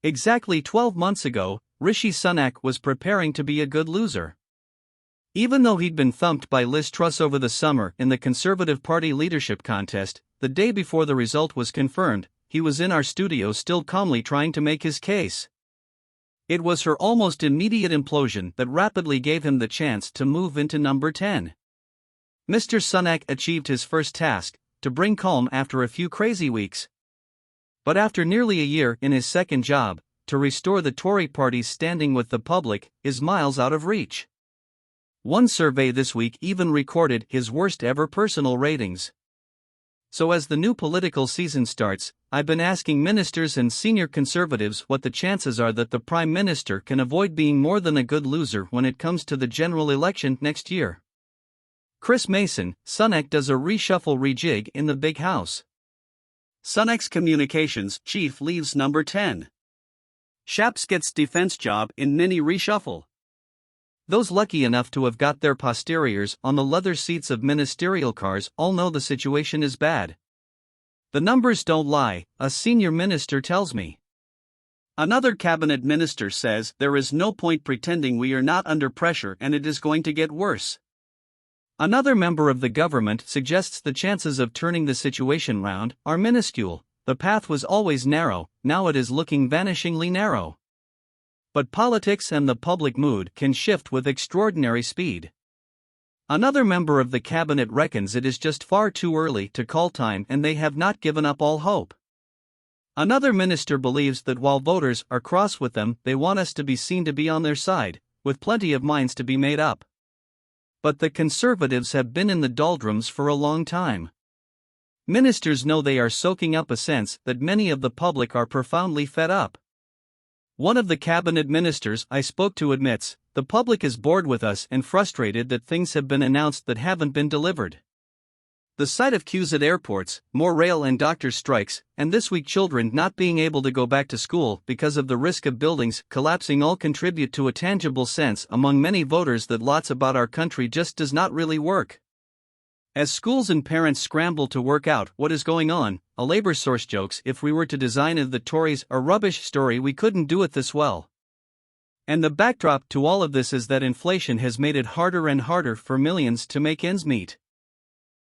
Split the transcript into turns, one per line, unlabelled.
Exactly 12 months ago, Rishi Sunak was preparing to be a good loser. Even though he'd been thumped by Liz Truss over the summer in the Conservative Party leadership contest, the day before the result was confirmed, he was in our studio still calmly trying to make his case. It was her almost immediate implosion that rapidly gave him the chance to move into number 10. Mr. Sunak achieved his first task, to bring calm after a few crazy weeks. But after nearly a year in his second job, to restore the Tory party's standing with the public is miles out of reach. One survey this week even recorded his worst ever personal ratings. So as the new political season starts, I've been asking ministers and senior Conservatives what the chances are that the Prime Minister can avoid being more than a good loser when it comes to the general election next year. Chris Mason, Sunak does a reshuffle rejig in the big house. Sunak's communications chief leaves number 10. Shaps gets defense job in mini reshuffle. Those lucky enough to have got their posteriors on the leather seats of ministerial cars all know the situation is bad. The numbers don't lie, a senior minister tells me. Another cabinet minister says there is no point pretending we are not under pressure and it is going to get worse. Another member of the government suggests the chances of turning the situation round are minuscule. The path was always narrow, now it is looking vanishingly narrow. But politics and the public mood can shift with extraordinary speed. Another member of the cabinet reckons it is just far too early to call time and they have not given up all hope. Another minister believes that while voters are cross with them, they want us to be seen to be on their side, with plenty of minds to be made up. But the Conservatives have been in the doldrums for a long time. Ministers know they are soaking up a sense that many of the public are profoundly fed up. One of the cabinet ministers I spoke to admits, the public is bored with us and frustrated that things have been announced that haven't been delivered. The sight of queues at airports, more rail and doctor strikes, and this week children not being able to go back to school because of the risk of buildings collapsing all contribute to a tangible sense among many voters that lots about our country just does not really work. As schools and parents scramble to work out what is going on, a labor source jokes if we were to design the Tories a rubbish story we couldn't do it this well. And the backdrop to all of this is that inflation has made it harder and harder for millions to make ends meet.